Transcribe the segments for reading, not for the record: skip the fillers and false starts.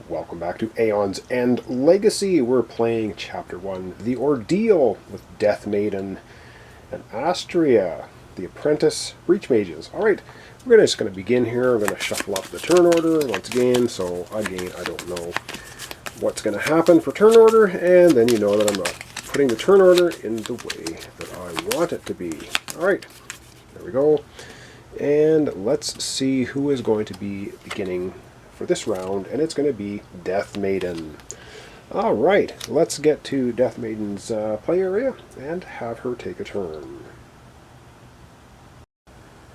Welcome back to Aeons and Legacy. We're playing Chapter 1, The Ordeal, with Dethmaydn and Astria, the apprentice breach mages. Alright, we're just going to begin here. I'm going to shuffle up the turn order once again, so again, I don't know what's going to happen for turn order, and then you know that I'm not putting the turn order in the way that I want it to be. Alright, there we go. And let's see who is going to be beginning for this round, and it's going to be Dethmaydn. Alright, let's get to Dethmaydn's play area and have her take a turn.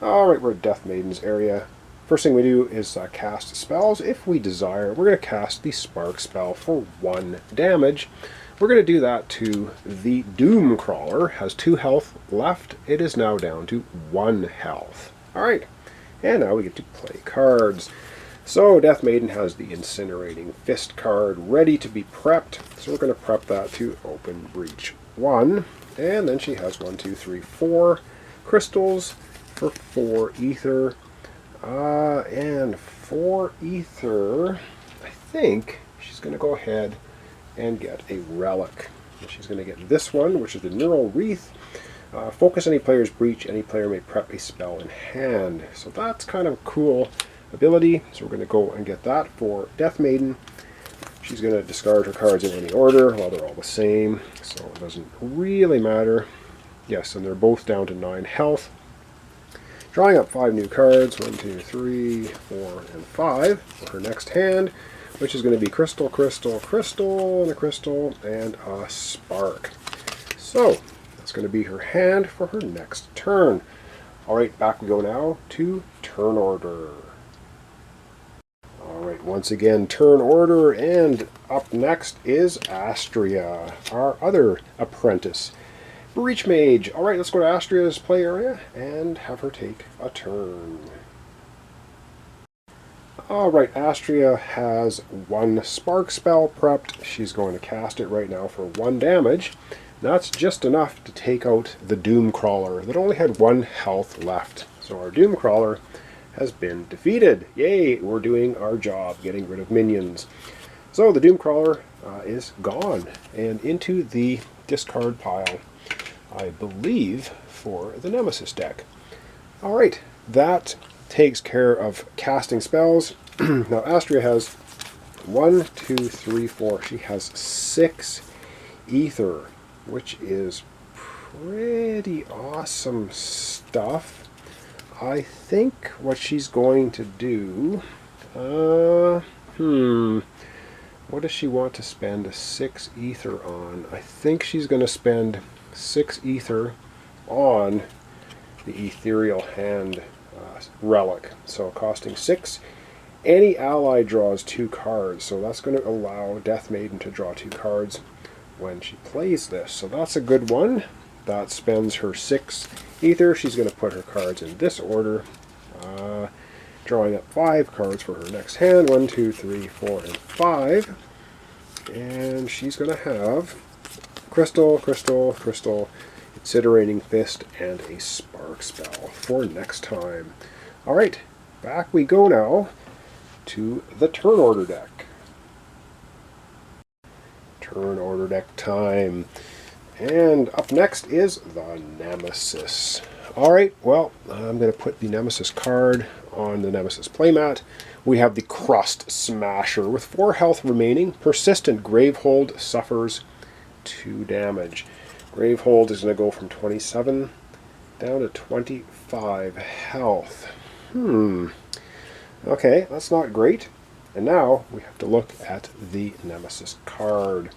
Alright, we're at Dethmaydn's area. First thing we do is cast spells. If we desire, we're going to cast the Spark spell for 1 damage. We're going to do that to the Doom Crawler. Has 2 health left. It is now down to 1 health. Alright, and now we get to play cards. So Dethmaydn has the Incinerating Fist card ready to be prepped. So we're going to prep that to open breach 1. And then she has 4 crystals for 4 ether. And 4 ether, I think she's going to go ahead and get a relic. And she's going to get this one, which is the Neural Wreath. Focus any player's breach. Any player may prep a spell in hand. So that's kind of a cool ability. So we're going to go and get that for Dethmaydn. She's going to discard her cards in any order. Well, they're all the same, so it doesn't really matter. Yes, and they're both down to 9 health. Drawing up 5 new cards. 1, 2, 3, 4, and 5 for her next hand, which is going to be Crystal, Crystal, Crystal, and a Crystal, and a Spark. So that's going to be her hand for her next turn. Alright, back we go now to turn order. Alright, once again, turn order, and up next is Astria, our other apprentice breach mage. Alright, let's go to Astria's play area and have her take a turn. Alright, Astria has 1 Spark spell prepped. She's going to cast it right now for 1 damage. That's just enough to take out the Doom Crawler that only had 1 health left. So our Doom Crawler has been defeated. Yay, we're doing our job, getting rid of minions. So the Doom Crawler is gone and into the discard pile, I believe, for the Nemesis deck. Alright, that takes care of casting spells. Now Astria has 1, 2, 3, 4. She has 6 ether, which is pretty awesome stuff. I think what she's going to do, what does she want to spend 6 ether on? I think she's going to spend 6 ether on the Ethereal Hand relic. So costing 6. Any ally draws 2 cards, so that's going to allow Dethmaydn to draw 2 cards when she plays this. So that's a good one. That spends her 6 ether. She's going to put her cards in this order. Drawing up 5 cards for her next hand. 1, 2, 3, 4, and 5. And she's going to have Crystal, Crystal, Crystal, Incinerating Fist, and a Spark spell for next time. Alright, back we go now to the turn order deck. Turn order deck time. And up next is the Nemesis. Alright, well, I'm going to put the Nemesis card on the Nemesis playmat. We have the Crust Smasher with 4 health remaining. Persistent Gravehold suffers 2 damage. Gravehold is going to go from 27 down to 25 health. Okay, that's not great. And now we have to look at the Nemesis card.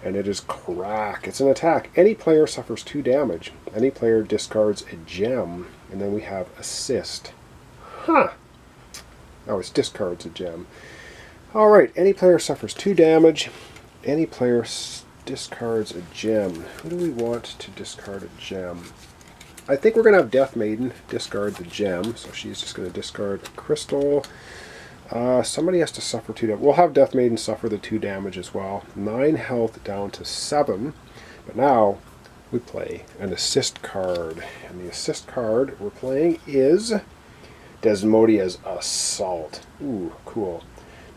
And it is Crack. It's an attack. Any player suffers 2 damage. Any player discards a gem. And then we have Assist. Oh, it discards a gem. Alright, any player suffers 2 damage. Any player discards a gem. Who do we want to discard a gem? I think we're going to have Dethmaydn discard the gem. So she's just going to discard a crystal. Somebody has to suffer 2 damage. We'll have Dethmaydn suffer the 2 damage as well. 9 health down to 7. But now we play an assist card. And the assist card we're playing is Desmodia's Assault. Ooh, cool.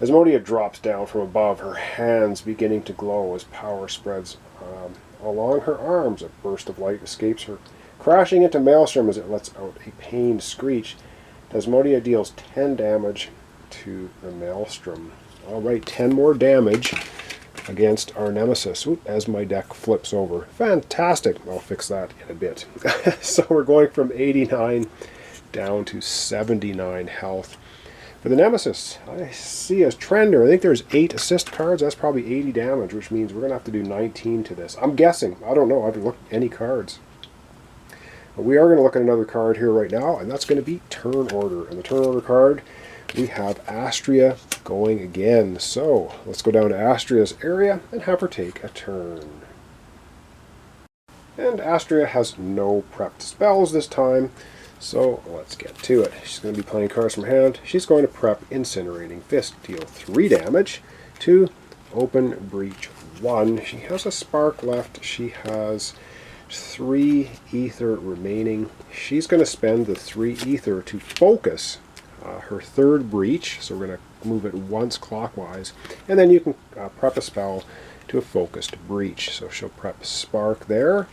Asmodia drops down from above, her hands beginning to glow as power spreads along her arms. A burst of light escapes her, crashing into Maelstrom as it lets out a pained screech. Dethmaydn deals 10 damage to the Maelstrom. Alright, 10 more damage against our Nemesis. Oop, as my deck flips over. Fantastic! I'll fix that in a bit. So we're going from 89 down to 79 health. For the Nemesis, I see a trend, or I think there's 8 assist cards. That's probably 80 damage, which means we're going to have to do 19 to this. I'm guessing. I don't know. I haven't looked at any cards. But we are going to look at another card here right now, and that's going to be Turn Order. And the Turn Order card, we have Astria going again. So let's go down to Astria's area and have her take a turn. And Astria has no prepped spells this time. So let's get to it. She's going to be playing cards from hand. She's going to prep Incinerating Fist, deal 3 damage to Open Breach 1. She has a spark left. She has 3 ether remaining. She's going to spend the 3 ether to focus her 3rd breach. So we're going to move it once clockwise. And then you can prep a spell to a focused breach. So she'll prep Spark there.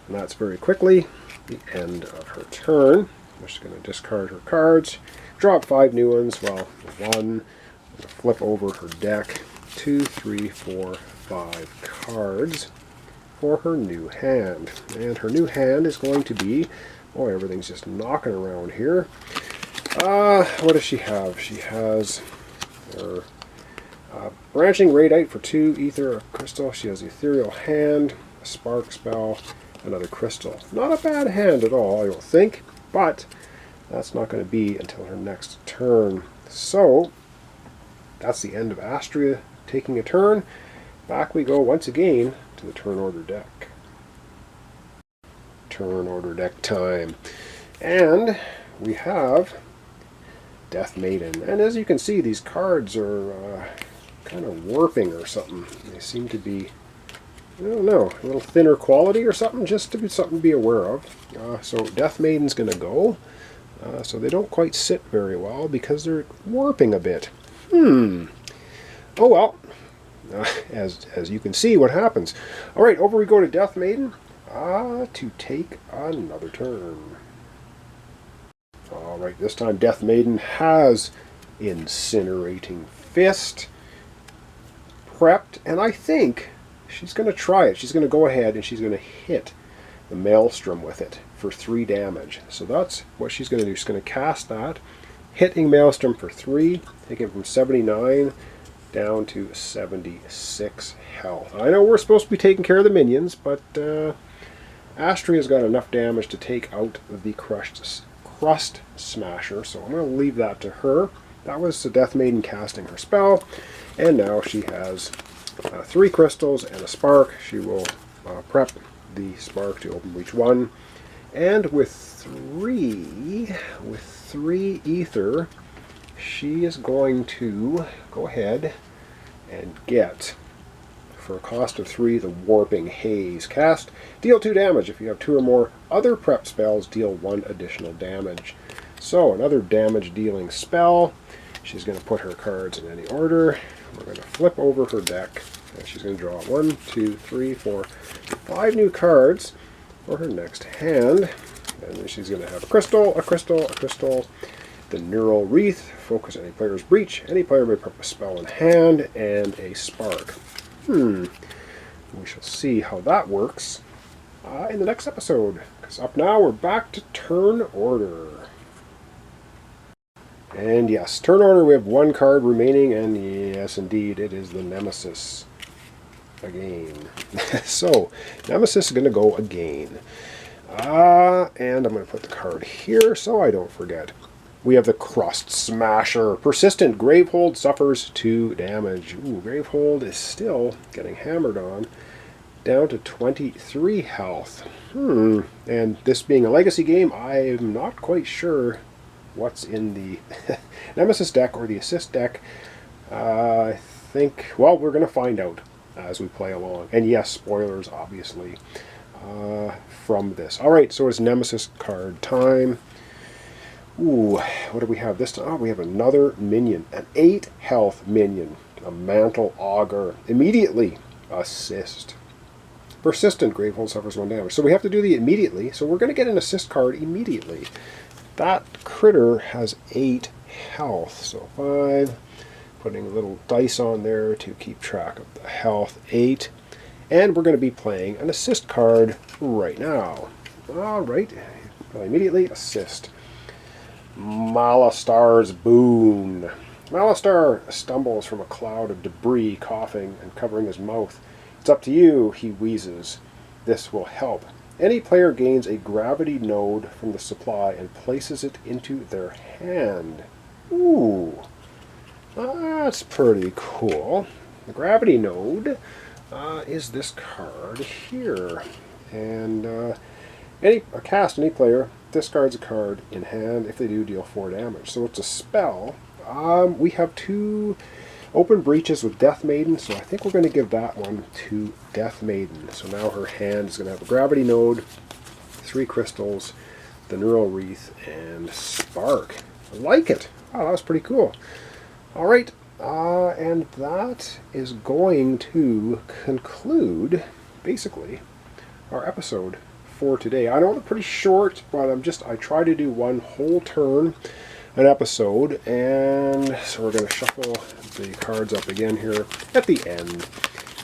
And that's very quickly the end of her turn. I'm just going to discard her cards, drop 5 new ones. Well, 1, flip over her deck, 2, 3, 4, 5 cards for her new hand. And her new hand is going to be, boy, everything's just knocking around here. What does she have? She has her Branching Radite for 2 ether, a crystal. She has Ethereal Hand, a Spark spell, another crystal. Not a bad hand at all, I don't think, but that's not going to be until her next turn. So that's the end of Astria taking a turn. Back we go once again to the Turn Order deck. Turn Order deck time. And we have Dethmaydn. And as you can see, these cards are kind of warping or something. They seem to be, I don't know, a little thinner quality or something, just to be something to be aware of. So Dethmaydn's going to go. So they don't quite sit very well because they're warping a bit. Oh well. As you can see what happens. Alright, over we go to Dethmaydn to take another turn. Alright, this time Dethmaydn has Incinerating Fist prepped, and I think she's going to try it. She's going to go ahead and she's going to hit the Maelstrom with it for 3 damage. So that's what she's going to do. She's going to cast that, hitting Maelstrom for 3, taking it from 79 down to 76 health. I know we're supposed to be taking care of the minions, but Astria's got enough damage to take out the Crust Smasher, so I'm going to leave that to her. That was the Dethmaydn casting her spell, and now she has 3 crystals and a spark. She will prep the spark to open breach 1, and with 3 ether, she is going to go ahead and get, for a cost of 3, the Warping Haze. Cast, deal 2 damage. If you have 2 or more other prep spells, deal 1 additional damage. So another damage dealing spell. She's going to put her cards in any order. We're going to flip over her deck. And she's going to draw 1, 2, 3, 4, 5 new cards for her next hand. And then she's going to have a crystal, a crystal, a crystal, the Neural Wreath, focus any player's breach. Any player may prep a spell in hand, and a spark. We shall see how that works in the next episode. Because up now we're back to Turn Order. And yes, Turn Order, we have 1 card remaining, and yes, indeed, it is the Nemesis again. So, Nemesis is going to go again. And I'm going to put the card here so I don't forget. We have the Crust Smasher. Persistent Gravehold suffers 2 damage. Ooh, Gravehold is still getting hammered on. Down to 23 health. And this being a legacy game, I'm not quite sure what's in the Nemesis deck or the Assist deck. I think, well, we're going to find out as we play along. And yes, spoilers, obviously, from this. Alright, so it's Nemesis card time. Ooh, what do we have this time? Oh, we have another minion, an 8 health minion, a Mantle Augur. Immediately assist. Persistent Gravehold suffers 1 damage. So we have to do the immediately, so we're going to get an assist card immediately. That critter has 8 health, so 5. Putting a little dice on there to keep track of the health, 8. And we're going to be playing an assist card right now. Alright, immediately assist. Malastar's Boon. Malastar stumbles from a cloud of debris, coughing and covering his mouth. It's up to you, he wheezes. This will help. Any player gains a gravity node from the supply and places it into their hand. Ooh, that's pretty cool. The gravity node is this card here. And cast any player discards a card in hand. If they do, deal 4 damage. So it's a spell. We have 2 open breaches with Dethmaydn, so I think we're going to give that one to Dethmaydn. So now her hand is going to have a gravity node, 3 crystals, the neural wreath, and spark. I like it. Wow, that was pretty cool. Alright, and that is going to conclude, basically, our episode for today. I know it's pretty short, but I try to do one whole turn an episode, and so we're going to shuffle the cards up again here at the end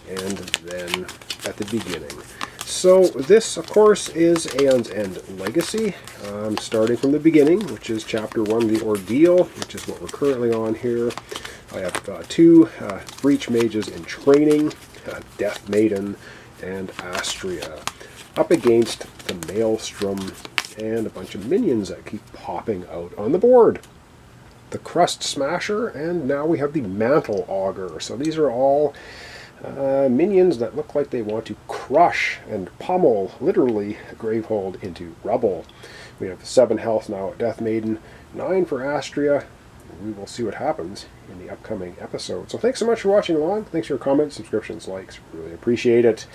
and then at the beginning. So this, of course, is Aeons and Legacy, starting from the beginning, which is Chapter 1, the Ordeal, which is what we're currently on here. I have 2 Breach Mages in training, Dethmaydn and Astria, up against the Maelstrom and a bunch of minions that keep popping out on the board. The Crust Smasher, and now we have the Mantle Augur. So these are all minions that look like they want to crush and pummel, literally, Gravehold into rubble. We have 7 health now at Dethmaydn, 9 for Astria. We will see what happens in the upcoming episode. So thanks so much for watching along. Thanks for your comments, subscriptions, likes. Really appreciate it.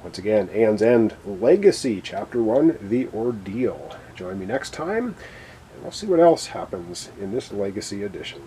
Once again, Aeons and Legacy, Chapter 1, The Ordeal. Join me next time, and we'll see what else happens in this Legacy edition.